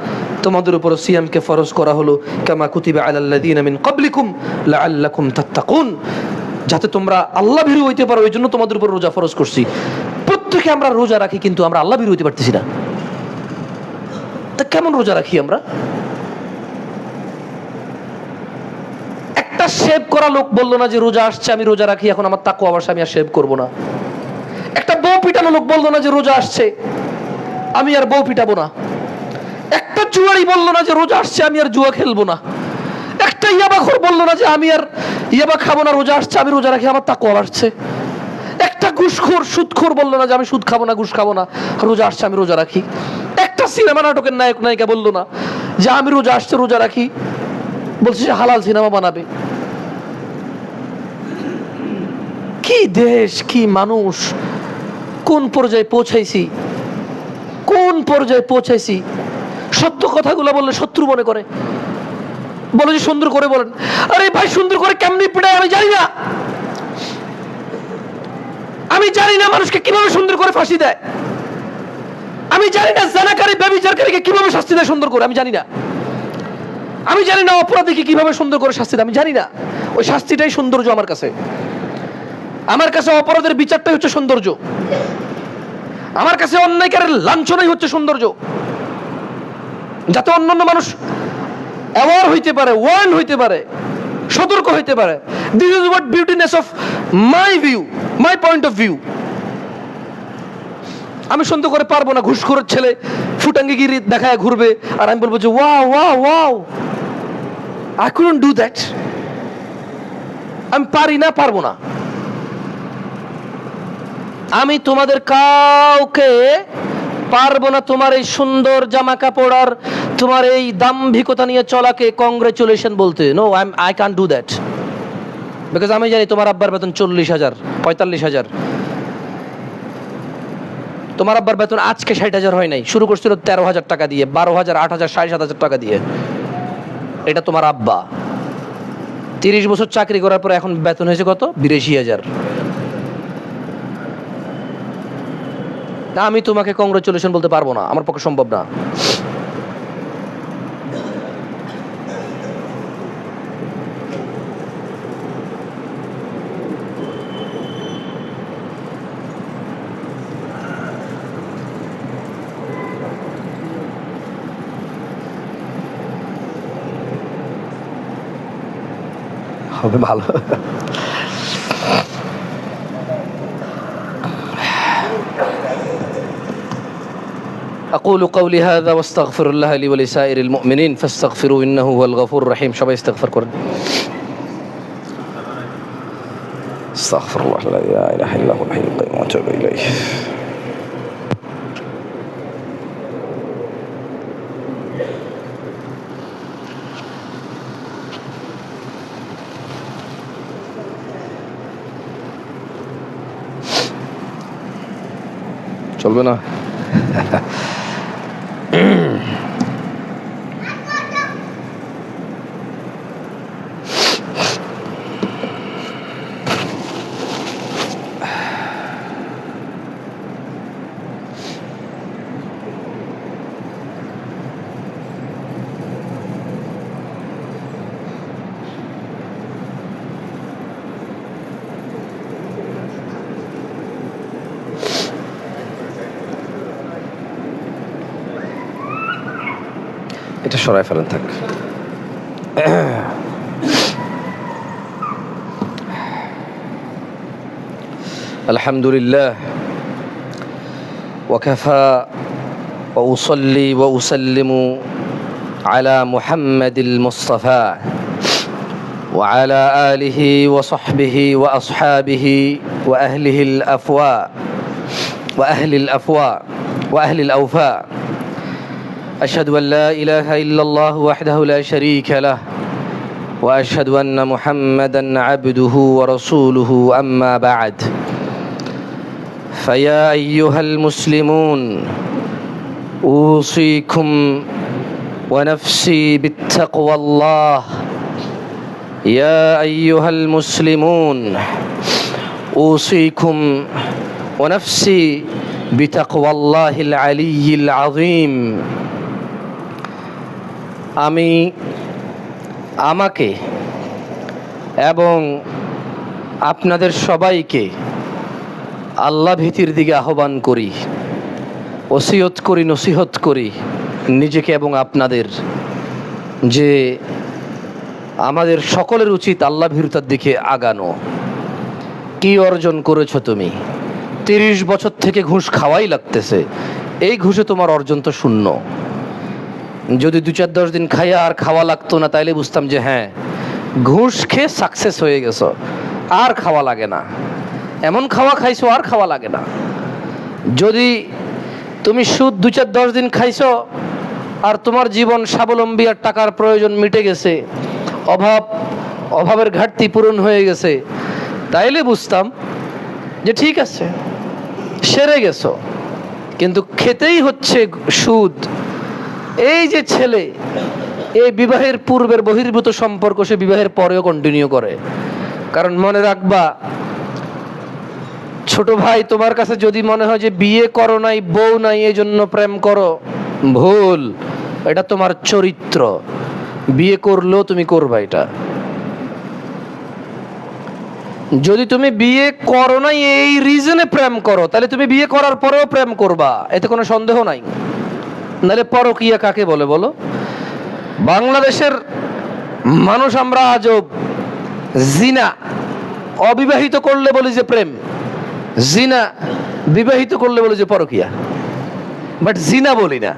তোমাদের উপর সিয়ামকে ফরজ করা হলো, কামা কুতিবা আলাল্লাযীনা মিন ক্বাবলিকুম লাআল্লাকুম তাত্তাকুন, যাতে তোমরা আল্লাহ ভীরু হইতে পারো, এই জন্য তোমাদের উপর রোজা ফরজ করছি। প্রত্যেকে আমরা রোজা রাখি, কিন্তু আমরা আল্লাহ ভীরু হইতে পারতেছি না। তা কেমন রোজা রাখি আমরা? একটা শেভ করা লোক বললো না যে রোজা আসছে আমি রোজা রাখি, এখন আমার তাকওয়া অবশ্য আমি আর শেভ করবো না। একটা বউ পিটানো লোক বললো না যে রোজা আসছে আমি আর বউ পিটাবো না। একটা জুয়ারি বললো না যে রোজা আসছে আমি আর জুয়া খেলবো না। একটা ইয়াবাখোর বললো না যে আমি আর ইয়াবা খাবো না, রোজা আসছে আমি রোজা রাখি, আমার তাকওয়া আসছে। একটা ঘুষখোর সুদখোর বললো না যে আমি সুদ খাবো না, ঘুষ খাবো না, রোজা আসছে আমি রোজা রাখি। একটা সিনেমা নাটকের নায়ক নায়িকা বললো না যে আমি রোজা আসছে রোজা রাখি, বলছে সে হালাল সিনেমা বানাবে। কি দেশ, কি মানুষ, কোন পর্যায়ে পৌঁছাইছি, কোন পর্যায়ে পৌঁছাইছি। সত্য কথাগুলো বললে শত্রু মনে করে, বলে যে সুন্দর করে বলেন। আরে ভাই, সুন্দর করে কেমনি পিটায় আমি জানি না। আমি জানি না মানুষকে কিভাবে সুন্দর করে ফাঁসি দেয়। আমি জানি না জানাকারী ব্যভিচারকারীকে কিভাবে শাস্তি দেয় সুন্দর করে, আমি জানি না। আমি জানি না অপরাধীকে কিভাবে সুন্দর করে শাস্তি দেয়, আমি জানি না। ওই শাস্তিটাই সৌন্দর্য আমার কাছে। আমার কাছে অপরাধের বিচারটাই হচ্ছে সৌন্দর্য। আমার কাছে অন্যায়কারের লাঞ্ছনাই হচ্ছে সৌন্দর্য, যাতে অন্যান্য মানুষ অ্যাওয়ার হইতে পারে, ওয়ার্ন হইতে পারে, সতর্ক হইতে পারে। This is what beautiness of my view, my point of view. আমি সুন্দর করে পারবো না ঘুষখোরের ছেলে ফুটাঙ্গিগিরি দেখায় ঘুরবে আর আমি বলবো যে wow wow wow, I couldn't do that. আমি পারি না, পারবো না। আমি তোমাদের কাউকে পারবো না তোমার এই সুন্দর জামা কাপড় আর তোমার এই দাম্ভিকতা নিয়ে চলাকে কংগ্রেচুলেশন বলতে। No, I can't do that, because আমি জানি তোমার আব্বার বেতন 40,000, 45,000। তোমার আব্বার বেতন আজকে 60,000 হয় নাই, শুরু করছিল 13,000 টাকা দিয়ে, 12,000, 8,000, 7,500 টাকা দিয়ে। এটা তোমার আব্বা। 30 বছর চাকরি করার পর এখন বেতন হয়েছে কত? 82,000। আমি তোমাকে কংগ্রেচুলেশন বলতে পারবো না, আমার পক্ষে সম্ভব না। হবে ভালো। أقول قولي هذا واستغفر الله لي ولسائر المؤمنين فاستغفروا إنه هو الغفور الرحيم. সবাই ইস্তিগফার করেন। استغفر الله لا إله إلا هو الحي القيوم وأتوب إليه. চলবে না? এটা সরাই ফেলেন থাক। আলহামদুলিল্লাহ ওয়াকাফা ওয়া উসাল্লি ওয়া উসাল্লিমু আলা মুহাম্মাদিল মুস্তাফা ওয়া আলা আলিহি ওয়া সাহবিহি ওয়া আসহাবিহি ওয়া আহলিহিল আফওয়া ওয়া আহলিল আফওয়া ওয়া আহলিল আওফা। أشهد أن لا إله إلا الله وحده لا شريك له وأشهد أن محمدا عبده ورسوله أما بعد فيا أيها المسلمون أوصيكم ونفسي بالتقوى الله. يا أيها المسلمون أوصيكم ونفسي بتقوى الله العلي العظيم. আমি আমাকে এবং আপনাদের সবাইকে আল্লাহ ভীতির দিকে আহ্বান করি, ওসিয়ত করি, নসিহত করি নিজেকে এবং আপনাদের, যে আমাদের সকলের উচিত আল্লাহ ভীরতার দিকে আগানো। কি অর্জন করেছো তুমি? 30 বছর থেকে ঘুষ খাওয়াই লাগতেছে, এই ঘুষে তোমার অর্জন তো শূন্য। যদি 2-4-10 দিন খাইয়া আর খাওয়া লাগতো না, তাইলে বুঝতাম যে হ্যাঁ ঘুষ খেয়ে সাকসেস হয়ে গেছো, আর খাওয়া লাগে না। এমন খাওয়া খাইছো আর খাওয়া লাগে না। যদি তুমি সুদ 2-4-10 দিন খাইছো আর তোমার জীবন স্বাবলম্বী আর টাকার প্রয়োজন মিটে গেছে, অভাবের ঘাটতি পূরণ হয়ে গেছে, তাইলে বুঝতাম যে ঠিক আছে, সেরে গেছো। কিন্তু খেতেই হচ্ছে সুদ। এই যে ছেলে, এই বিবাহের পূর্বের বহির্ভূত সম্পর্ক সে বিবাহের পরেও কন্টিনিউ করে। কারণ মনে রাখবা, ছোট ভাই, তোমার কাছে যদি মনে হয় যে বিয়ে করো নাই, বউ নাই, এই জন্য প্রেম করো, ভুল। এটা তোমার চরিত্র। বিয়ে করলেও তুমি করবা এটা। যদি তুমি বিয়ে করো নাই এই রিজনে প্রেম করো, তাহলে তুমি বিয়ে করার পরেও প্রেম করবা, এতে কোনো সন্দেহ নাই। নাহলে পরকীয়া কাকে বলে বলো? বাংলাদেশের মানুষ আমরা আজব। জিনা অবিবাহিত করলে বলি যে প্রেম, জিনা বিবাহিত করলে বলি যে পরকীয়া, বাট জিনা বলি না।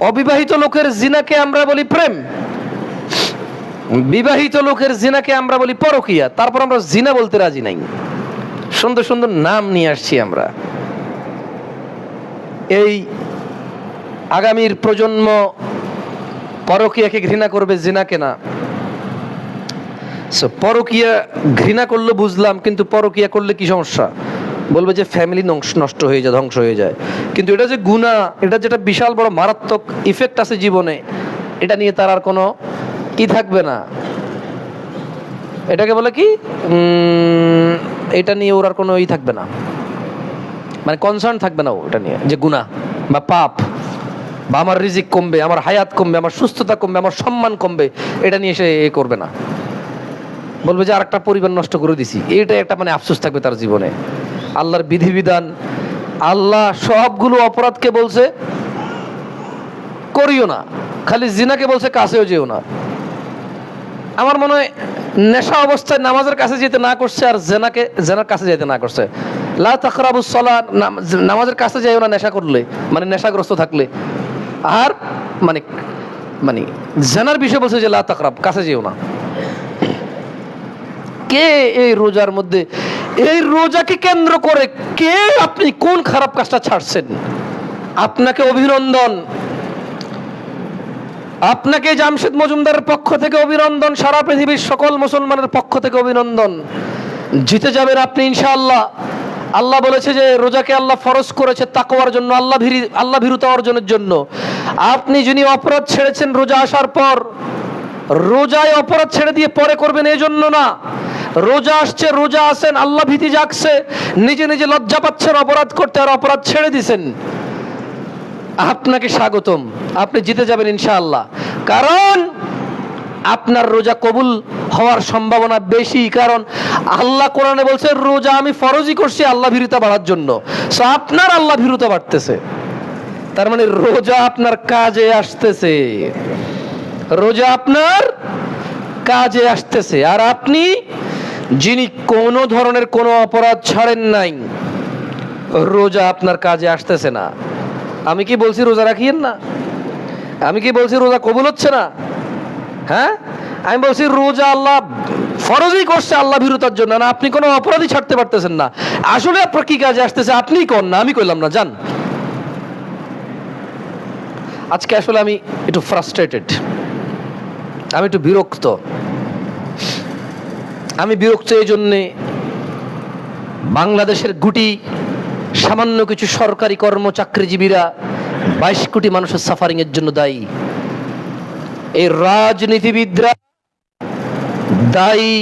অবিবাহিত লোকের জিনাকে আমরা বলি প্রেম, বিবাহিত লোকের জিনাকে আমরা বলি পরকীয়া। তারপর আমরা জিনা বলতে রাজি নাই। সুন্দর সুন্দর নাম নিয়ে আসছি আমরা। এই আগামীর প্রজন্ম পরকীয়াকে ঘৃণা করবে, জিনাকে না। পরকীয়া ঘৃণা করলে বুঝলাম, কিন্তু পরকীয়া করলে কি সমস্যা? বলবে যে ফ্যামিলি নষ্ট হয়ে যায়, ধ্বংস হয়ে যায়। কিন্তু এটা যে গুনাহ, এটা যেটা বিশাল বড় মারাত্মক ইফেক্ট আছে জীবনে, এটা নিয়ে তার আর কোনো কি থাকবে না, এটাকে বলে কি এটা নিয়ে ওর আর কোনো ই থাকবে না, মানে কনসার্ন থাকবে না ওটা নিয়ে যে গুনাহ বা পাপ বা আমার রিজিক কমবে, আমার হায়াত কমবে, আমার সুস্থতা কমবে, আমার সম্মান কমবে, এটা নিয়ে সে এ করবে না। বলবে যে আরেকটা পরিবার নষ্ট করে দিছি, এইটা একটা মানে আফসোস থাকবে তার জীবনে। আল্লাহর বিধিবিধান, আল্লাহ সবগুলো অপরাধকে বলছে করিও না, খালি জিনাকে বলছে কাছেও যেও না। আমার মনে হয় নেশা অবস্থায় নামাজের কাছে যেতে না করছে আর জেনার কাছে যেতে না করছে। লা তাকরাবুস সালাত, নামাজের কাছে যাইও না নেশা করলে, মানে নেশাগ্রস্ত থাকলে। আর মানে মানে জেনার বিষয় বলছে যে লা তাকরাব, কাছে যেও না। কে এই রোজার মধ্যে, এই রোজাকে কেন্দ্র করে কে আপনি কোন খারাপ কাজটা ছাড়ছেন? আপনাকে অভিনন্দন, আপনাকে জামশেদ মজুমদারের পক্ষ থেকে অভিনন্দন, সারা পৃথিবীর সকল মুসলমানের পক্ষ থেকে অভিনন্দন। জিতে যাবেন আপনি ইনশাআল্লাহ। আল্লাহ বলেছে যে রোজাকে আল্লাহ ফরজ করেছে তাকওয়ার জন্য, আল্লাহ ভীরুতা অর্জনের জন্য। আপনি যিনি অপরাধ ছেড়েছেন রোজা আসার পর, রোজায় অপরাধ ছেড়ে দিয়ে পরে করবেন এই জন্য না। রোজা আসছে, রোজা আছেন, আল্লাহ ভীতি জাগছে, নিজে নিজে লজ্জা পাচ্ছেন অপরাধ করতে, আর অপরাধ ছেড়ে দিছেন, আপনাকে স্বাগতম, আপনি জিতে যাবেন ইনশাআল্লাহ। কারণ আপনার রোজা কবুল হওয়ার সম্ভাবনা বেশি, কারণ আল্লাহ কোরআনে বলছে রোজা আমি ফরজই করছি আল্লাহ ভীরুতা বাড়ার জন্য। সো আপনার আল্লাহ ভীরুতা বাড়তেছে, তার মানে রোজা আপনার কাজে আসতেছে, রোজা আপনার কাজে আসতেছে। আর আপনি যিনি কোনো ধরনের কোনো অপরাধ ছাড়েন নাই, রোজা আপনার কাজে আসতেছে না। আমি কি বলছি রোজা রাখিয়েন না? আমি কি বলছি রোজা কবুল হচ্ছে না? হ্যাঁ, আমি বলছি রোজা আল্লাহ ফরজই করছে আল্লাহ ভীরুতার জন্য না, আপনি কোনো অপরাধী ছাড়তে পারতেছেন না। আসলে আপনার কি কাজে আসতেছে আপনিই কর না, আমি কইলাম না, জান। আজকে আসলে আমি একটু ফ্রাস্ট্রেটেড, আমি একটু বিরক্ত। আমি বিরক্ত এই জন্যে, বাংলাদেশের গুটি সামান্য কিছু সরকারি চাকরিজীবীরা 22 কোটি মানুষের সাফারিং এর জন্য দায়ী। এই রাজনীতিবিদরা দায়ী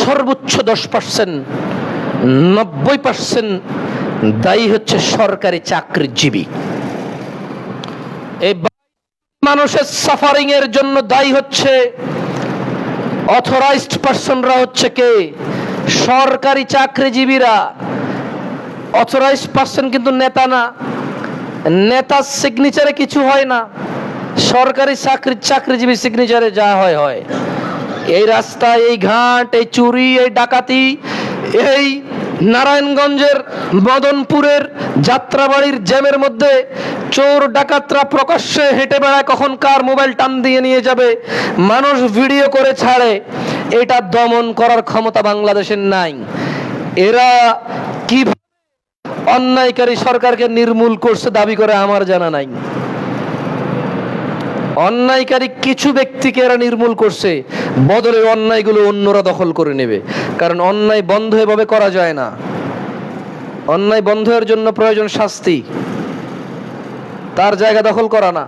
সর্বোচ্চ 10%, 90% দায়ী হচ্ছে সরকারি চাকরিজীবী। এই মানুষের সাফারিং এর জন্য দায়ী হচ্ছে অথরাইজড পারসনরা, হচ্ছে কে? সরকারি চাকরিজীবীরা। অথরাইজড পারসন কিন্তু নেতা না, নেতার সিগনেচারে কিছু হয় না, সরকারি চাকরিজীবী সিগনেচারে যা হয় হয়। এই রাস্তা, এই ঘাট, এই চুরি, এই ডাকাতি, এই নারায়ণগঞ্জের মদনপুরের যাত্রাবাড়ির জ্যামের মধ্যে চোর ডাকাতরা প্রকাশ্যে হেঁটে বেড়ায়, কখন কার মোবাইল টান দিয়ে নিয়ে যাবে, মানুষ ভিডিও করে ছাড়ে। এটা দমন করার ক্ষমতা বাংলাদেশের নাই। এরা কি অন্যায়কারী সরকারকে নির্মূল করছে দাবি করে আমার জানা নাই। অন্যায়কারী কিছু ব্যক্তিকে এরা নির্মূল করছে, বদলে অন্যায়গুলো অন্যরা দখল করে নেবে। কারণ অন্যায় বন্ধ এভাবে করা যায় না, অন্যায় বন্ধের জন্য প্রয়োজন শাস্তি, তার জায়গা দখল করা না।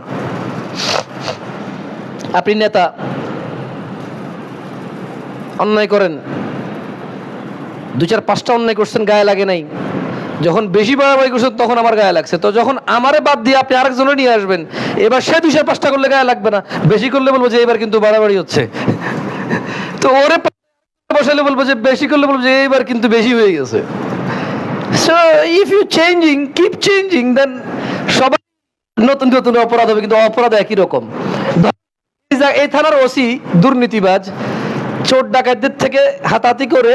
আপনি নেতা, অন্যায় করেন, 2-4-5টা অন্যায় করছেন, গায়ে লাগে নাই। যখন বেশি বাড়াবাড়ি করছেন তখন আমার গায়ে লাগছে। তো যখন আমারে বাদ দিয়ে আপনি আরেকজনের নিয়ে আসবেন, এবার সে 2-4-5টা করলে গায়ে লাগবে না, বেশি করলে বলবো যে এবার কিন্তু বাড়াবাড়ি হচ্ছে। তো ওরে বসালে বলবো যে বেশি করলে বলবো যে এইবার কিন্তু বেশি হয়ে গেছে। So if you changing, keep changing, then সবাই নতুন নতুন অপরাধ হবে, কিন্তু অপরাধ একই রকম। এই থানার ওসি দুর্নীতিবাজ, চোর ডাকাতদের থেকে হাতাহাতি করে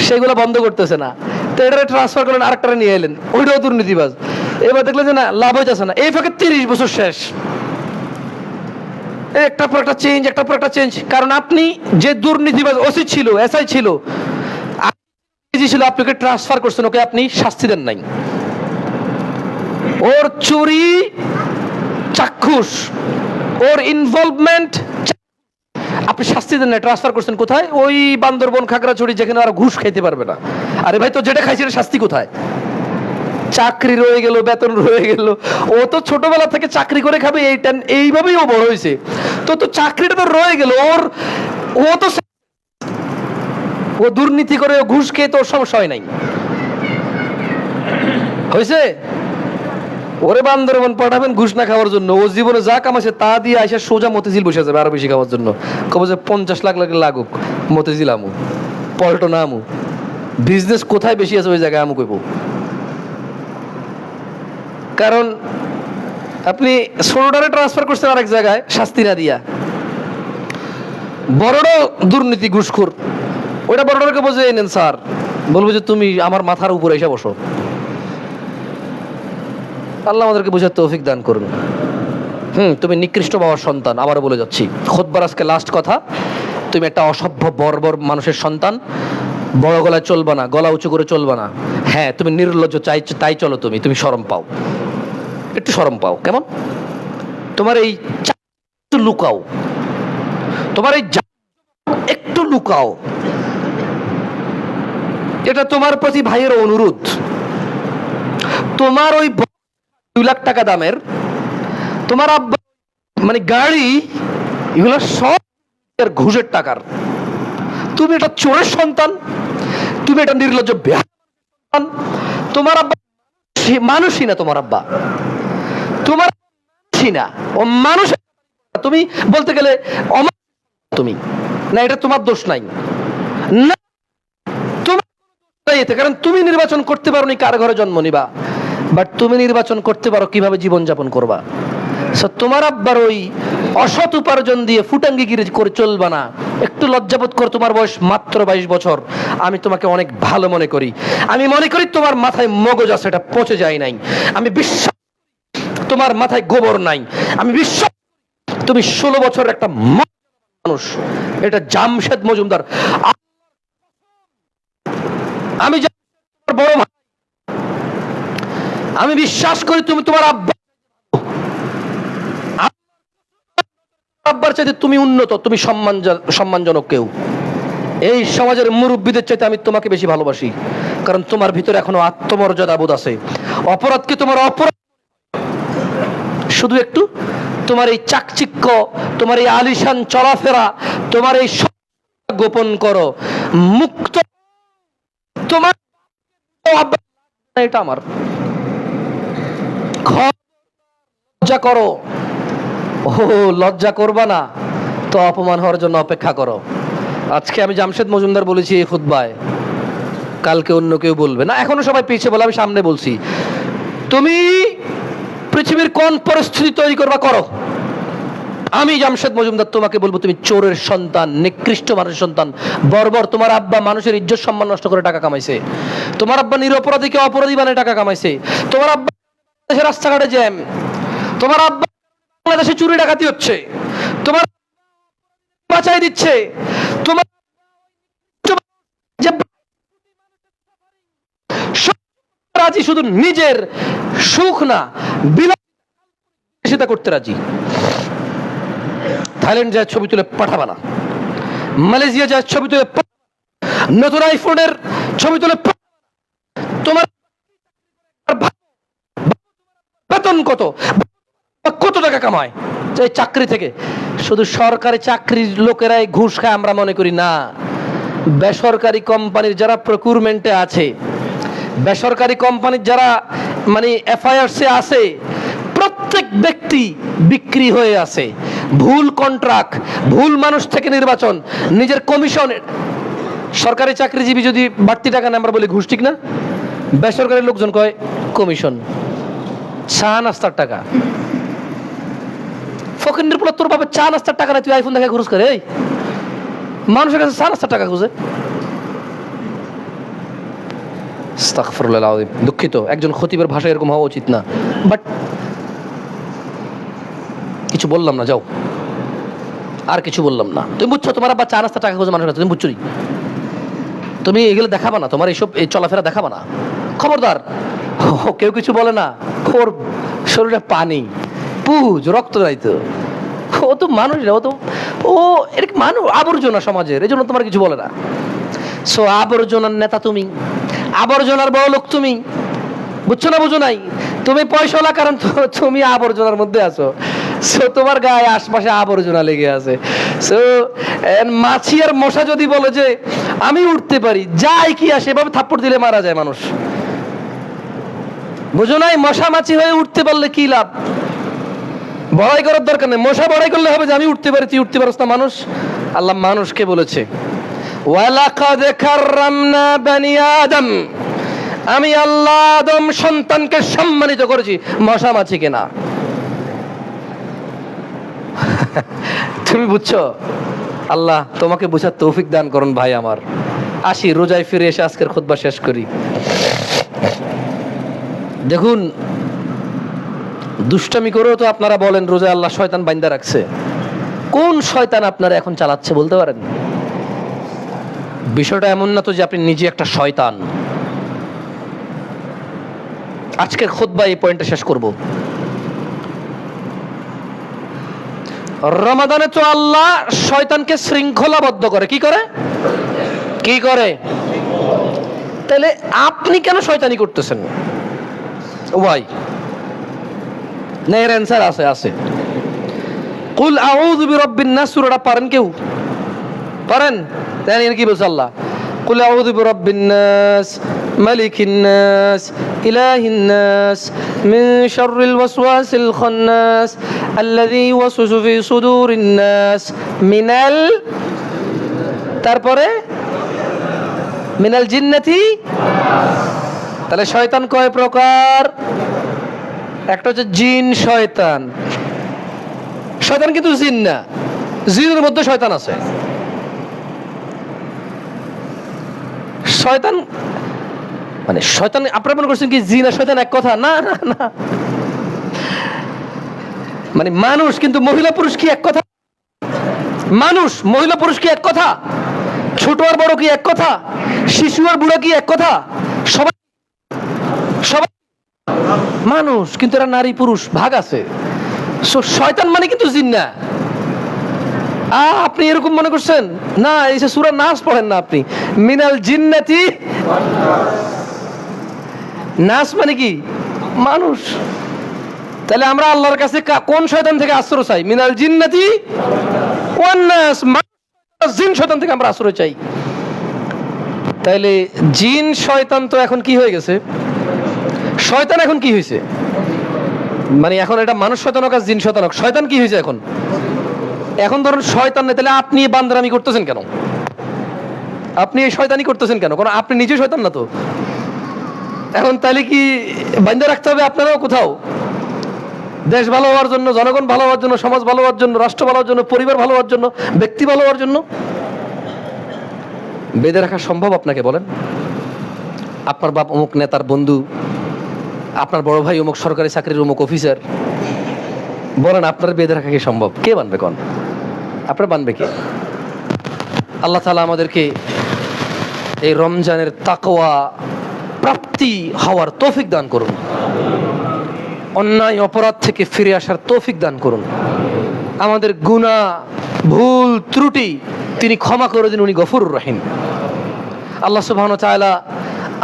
সেগুলো বন্ধ করতেছে না, তো এটা ট্রান্সফার করলেন, আরেকটা নিয়ে এলেন, ওইটাও দুর্নীতিবাজ। এবার দেখলেন যে না, লাভ হইতেছে না, এই ফাঁকে 30 বছর শেষ। একটার পর একটা চেঞ্জ, একটার পর একটা চেঞ্জ। কারণ আপনি যে দুর্নীতিবাজ ওসি ছিল, এসআই ছিল, আপনাকে ট্রান্সফার করছেন, ওকে আপনি শাস্তি দেন নাই। ওর চুরি চাক্ষুষ, ওর ইনভলভমেন্ট আপনি শাস্তি দেন না, ট্রান্সফার করছেন কোথায়? ওই বান্দরবন, খাগড়াছড়ি, যেখানে আর ঘুষ খাইতে পারবে না। আরে ভাই, তো যেটা খাইছে শাস্তি কোথায়? চাকরি রয়ে গেল, বেতন রয়ে গেল। ও তো ছোটবেলা থেকে চাকরি করে খাবে, এইভাবেই ও বড় হয়েছে। তো চাকরিটা তো রয়ে গেল ওর, ও দুর্নীতি করে, ঘুষ খেয়ে তোর সমস্যা হয় নাই, হয়েছে? ওরে বান্দরবন পাঠাবেন ঘুষ না খাওয়ার জন্য, ও জীবনে যা কামাইছে তা দিয়ে আইসা সোজা মতিঝিল বসে যাবে আরো বেশি খাওয়ার জন্য। কব যে 50 লাখ লাগুক, মতিঝিল আমু, পল্টনা আমু, বিজনেস কোথায় বেশি আছে ওই জায়গায় আমু কইব। কারণ আপনি ছোটটারে ট্রান্সফার করছেন আরেক জায়গায় শাস্তি না দিয়া, বড়টাও দুর্নীতি ঘুষখোর, ওইটা বড়টাকে বোঝে নেন স্যার, বলবো যে তুমি আমার মাথার উপরে এসে বসো। আল্লাহ আমাদেরকে বোঝার তৌফিক দান করুন। তুমি নিকৃষ্ট বাবার সন্তান, আবারও বলে যাচ্ছি, খুতবার আজকে লাস্ট কথা, তুমি একটা অসভ্য বর্বর মানুষের সন্তান। বড় গলায় চলবা না, গলা উঁচু করে চলবা না। হ্যাঁ, তুমি নির্লজ্জ, তাই চলো, তুমি শরম পাও, একটু শরম পাও। কেমন? তোমার এই একটু লুকাও, তোমার এই একটু লুকাও। এটা তোমার প্রতি ভাইয়ের অনুরোধ। তোমার ওই 2 লাখ টাকা দামের তোমার আব্বা মানে গাড়ি, এগুলো সব ঘুষের টাকার। তুমি এটা চোরের সন্তান, তুমি এটা নির্লজ্জ সন্তান। তোমার আব্বা মানুষই না, তোমার আব্বা তোমার না, ও মানুষ। তুমি বলতে গেলে তুমি না, এটা তোমার দোষ নাই না, তোমার, কারণ তুমি নির্বাচন করতে পারো নি কার ঘরে জন্ম নিবা, বাট তুমি নির্বাচন করতে পারো কিভাবে জীবন যাপন করবা। তোমার আব্বার ওই অসৎ উপার্জন দিয়ে ফুটাঙ্গিগিরি করে চলবা না। একটু লজ্জাবোধ কর, তোমার বয়স মাত্র 22 বছর। আমি তোমাকে অনেক ভালো মনে করি, আমি মনে করি তোমার মাথায় মগজ আছে, এটা পচে যায় নাই। আমি বিশ্বাস তোমার মাথায় গোবর নাই। আমি বিশ্বাস তুমি 16 বছর একটা মানুষ। এটা জামশেদ মজুমদার, আমি বড় ভাই, আমি বিশ্বাস করি তুমি তোমার আব্বার চাইতে তুমি উন্নত, তুমি সম্মানজনক কেউ। এই সমাজের মুরব্বীদের চাইতে আমি তোমাকে বেশি ভালোবাসি, কারণ তোমার ভিতরে এখনো আত্মমর্যাদা বোধ আছে। অপরাধকে তোমার অপরাধ, শুধু একটু তোমার এই চাকচিক্য, তোমার এই আলিশান চলাফেরা, তোমার এই গোপন করো, মুক্ত তোমার। এটা আমার লজ্জা করো। ও লজ্জা করবা না তো অপমান হওয়ার জন্য অপেক্ষা করো। আজকে আমি জামশেদ মজুমদার বলেছি এই খুতবায়, কালকে অন্য কেউ বলবে না। এখনো সবাই পিছিয়ে বলে, আমি সামনে বলছি। তুমি পৃথিবীর কোন পরিস্থিতি তৈরি করবা করো, আমি জামশেদ মজুমদার তোমাকে বলবো তুমি চোরের সন্তান, নিকৃষ্ট মানুষের সন্তান, বর্বর। তোমার আব্বা মানুষের ইজ্জত সম্মান নষ্ট করে টাকা কামাইছে, তোমার আব্বা নিরপরাধীকে অপরাধী বানায় টাকা কামাইছে, তোমার আব্বা রাস্তাঘাটে জ্যাম, তোমার আব্বা বাংলাদেশে চুরি ডাকাতি হচ্ছে, তোমার বাঁচাই দিচ্ছে, তোমার রাজি শুধু নিজের সুখ না, বিলাসিতা করতে রাজি। থাইল্যান্ড যায় ছবি তুলে পাঠাবা না, মালয়েশিয়া যায় ছবি তুলে, নতুন আইফোনের ছবি তুলে। তোমার বেতন কত টাকা কামায় এই চাকরি থেকে? শুধু সরকারি চাকরির লোকেরাই ঘুষ খায় আমরা মনে করি না। বেসরকারি কোম্পানির যারা প্রকিউরমেন্টে আছে, বেসরকারি কোম্পানির যারা মানে এফআইআরসে আছে, প্রত্যেক ব্যক্তি বিক্রি হয়ে আছে। ভুল কন্ট্রাক্ট, ভুল মানুষ থেকে নির্বাচন, নিজের কমিশন। সরকারি চাকরিজীবী যদি বাড়তি টাকা নেয় আমরা বলি ঘুষ, ঠিক না? বেসরকারি লোকজন কয় কমিশন। চা নাস্তার টাকা, ফকিন্নির পোলা তোর বাবা চা নাস্তার টাকা নাই, তুই আইফোন দেখে খরচ করে? এই মানুষের কাছে চা নাস্তার টাকা খুঁজে। আস্তাগফিরুল্লাহ, দুঃখিত, একজন খতিবের ভাষা এরকম হওয়া উচিত না, বাট কিছু বললাম না, যাও, আর কিছু বললাম না। তুমি বুঝছো তোমার আব্বা চা নাস্তার টাকা খুঁজে মানুষের কাছে, তুমি বুঝছো? তুমি এগুলো দেখাবা না, তোমার এইসব এই চলাফেরা দেখাবা না, খবরদার। কেউ কিছু বলে না, ওর শরীরে পানি পুজ রক্ত যাইতো, ও তো মানুষ না, ও এরকম মানুষ, আবর্জনা সমাজের, এই জন্য তোমার কিছু বলে না। সো আবর্জনার নেতা তুমি, আবর্জনার বড় লোক তুমি। বুঝছো না বুঝো নাই? তুমি পয়সাওয়ালা কারণ তুমি আবর্জনার মধ্যে আছো, সো তোমার গায়ে আশপাশে আবর্জনা লেগে আছে। সো মাছি আর মশা যদি বলে যে আমি উঠতে পারি, যাই কি আসে, এভাবে থাপ্পড় দিলে মারা যায় মানুষ। বুঝো নাই? মশা মাছি হয়ে উঠতে পারলে কি লাভ? বড়াই করার দরকার নেই, মশা বড়াই করলে হবে যে আমি উঠতে পারি, তুই উঠতে পারছ না। মানুষ, আল্লাহ মানুষকে বলেছে ওয়ালাকাদ কাররামনা বানি আদম, আমি আল্লাহ আদম সন্তানকে সম্মানিত করেছি, মশা মাছিকে না। তুমি বুঝছো? আল্লাহ তোমাকে বুঝার তৌফিক দান করুন ভাই আমার। আসি রোজায় ফিরে এসে আজকের খুতবা শেষ করি। দেখুন, দুষ্টামি করেও তো আপনারা বলেন রোজায় আল্লাহ শয়তান বাইন্দা রাখছে। কোন শয়তান আপনারা এখন চালাচ্ছে বলতে পারেন? বিষয়টা এমন না তো যে আপনি নিজে একটা শয়তান। আজকের খুতবা এই পয়েন্টে শেষ করব। রমাদানে তো আল্লাহ শয়তানকে শৃঙ্খলাবদ্ধ করে। কি করে? কি করে? তাহলে আপনি কেন শয়তানি করতেছেন? ওয়াই? না, এর অ্যান্সার আছে। কুল আউযু বিরাব্বিন নাস সূরাটা পারেন কেউ? পারেন? জানেন কি বলছে আল্লাহ? কুল আউযু বিরাব্বিন নাস মালিকিন নাস ইলাহিন নাস মিন শাররিল ওয়াসওয়াসিল খান্নাস আল্লাযী ইউওয়াসওয়িসু ফি সুদুরিন নাস মিনাল, তারপরে মিনাল জিন্নাতি। তাহলে শয়তান কয় প্রকার? একটা হচ্ছে জিন শয়তান। শয়তান কিন্তু জিন না, জিনের মধ্যে শয়তান আছে। শয়তান মানে শয়তান, আপনারা মনে করছেন কি জিন আর শয়তান এক কথা? না না না, মানে মানুষ কিন্তু মহিলা পুরুষ কি এক কথা? মানুষ মহিলা পুরুষ কি এক কথা? ছোট আর বড় কি এক কথা? শিশু আর বুড়ো কি এক কথা? সবাই সবাই মানুষ, কিন্তু এরা নারী পুরুষ ভাগ আছে। শয়তান মানে কিন্তু জিন না। আপনি এরকম মনে করছেন? না, এই যে সূরা নাস পড়েন না আপনি, মিনাল জিন্নাতি। নাস মানে কি? মানুষ। তাহলে আমরা আল্লাহর কাছে কোন শয়তান থেকে আশ্রয় চাই? মিনাল জিন্নাতি ওয়ান নাস, জিন শয়তান থেকে আমরা আশ্রয় চাই। তাইলে জিন শয়তান তো এখন কি হয়ে গেছে? শয়তান এখন কি হয়েছে? মানে এখন এটা মানুষ শয়তান হোক আর জিন শয়তান হোক, শয়তান কি হয়েছে এখন? এখন ধরুন শয়তান নেই, তাহলে আপনি বান্দরামি করতেছেন কেন? আপনি এই শয়তানি করতেছেন কেন? কারণ আপনি নিজে শয়তান না তো। এখন তাহলে কি বান্দা রাখতে হবে আপনারাও কোথাও? দেশ ভালো হওয়ার জন্য, জনগণ ভালো হওয়ার জন্য, সমাজ ভালো হওয়ার জন্য, রাষ্ট্র ভালো হওয়ার জন্য, পরিবার ভালো হওয়ার জন্য, ব্যক্তি ভালো হওয়ার জন্য বেঁধে রাখা সম্ভব আপনাকে? বলেন। আপনার বাপ অমুক নেতার বন্ধু, আপনার বড় ভাই অমুক সরকারি চাকরির অমুক অফিসার, বলেন আপনার বেঁধে রাখা কি সম্ভব? কে বানবে? কোন আপনার বানবে কে? আল্লাহ তাআলা আমাদেরকে এই রমজানের তাকওয়া প্রাপ্তি হওয়ার তৌফিক দান করুন। অন্যায় অপরাধ থেকে ফিরে আসার তৌফিক দান করুন। আমাদের গুনাহ ভুল ত্রুটি তিনি ক্ষমা করে দিন, উনি গফুরুর রহিম। আল্লাহ সুবহানাহু ওয়া তাআলা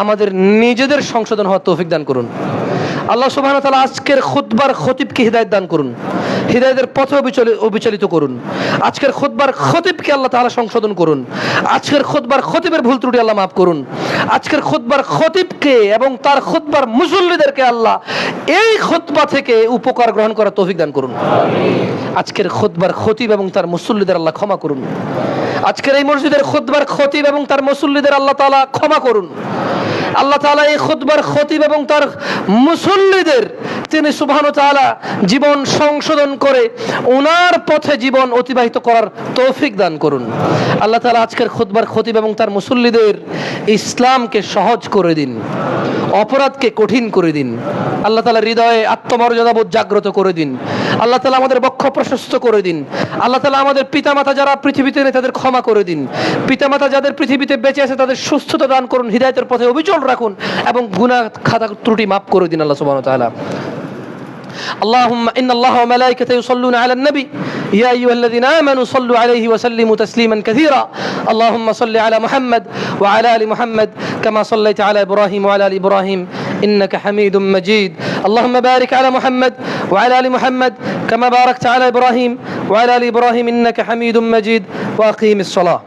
আমাদের নিজেদের সংশোধন হওয়ার তৌফিক দান করুন। আল্লাহ সুবহানাহু ওয়া তাআলা আজকের খুতবার খতিবকে হিদায়াত দান করুন, হিদায়াতের পথে অবিচলিত করুন। আজকের খুতবার খতিবকে আল্লাহ তাআলা সংশোধন করুন। আজকের খুতবার খতিবের ভুল ত্রুটি আল্লাহ মাফ করুন। আজকের খুতবার খতিবকে এবং তার খুতবার মুসল্লিদেরকে আল্লাহ এই খুতবা থেকে উপকার গ্রহণ করার তৌফিক দান করুন। আজকের খুতবার খতিব এবং তার মুসল্লিদের আল্লাহ ক্ষমা করুন। আজকের এই মসজিদের খুতবার খতিব এবং তার মুসল্লিদের আল্লাহ তাআলা ক্ষমা করুন। আল্লাহ তাআলা এই খুতবার খতিব এবং তার মুসল্লিদের তিনি সুবহানাহু ওয়া তাআলা জীবন সংশোধন করে ওনার পথে জীবন অতিবাহিত করার তৌফিক দান করুন। আল্লাহ তাআলা আজকের খুতবার খতিব এবং তার মুসল্লিদের ইসলামকে সহজ করে দিন, অপরাধকে কঠিন করে দিন। আল্লাহ তাআলা হৃদয়ে আত্মমর্যাদাবোধ জাগ্রত করে দিন। আল্লাহ তাআলা আমাদের বক্ষ প্রশস্ত করে দিন। আল্লাহ তাআলা আমাদের পিতামাতা যারা পৃথিবীতে নেই তাদের ক্ষমা করে দিন। পিতামাতা যাদের পৃথিবীতে বেঁচে আছে তাদের সুস্থতা দান করুন, হিদায়াতের পথে অবিচল রাখুন এবং গুনাহ খাতা ত্রুটি মাফ করে দিন আল্লাহ সুবহানাহু ওয়া তাআলা। اللهم إن الله وملائكته يصلون على النبي يا أيها الذين آمنوا صلوا عليه وسلموا تسليما كثيرا اللهم صل على محمد وعلى آل محمد كما صليت على إبراهيم وعلى آل إبراهيم إنك حميد مجيد. اللهم بارك على محمد وعلى آل محمد كما باركت على إبراهيم وعلى آل إبراهيم إنك حميد مجيد. وأقيم الصلاة.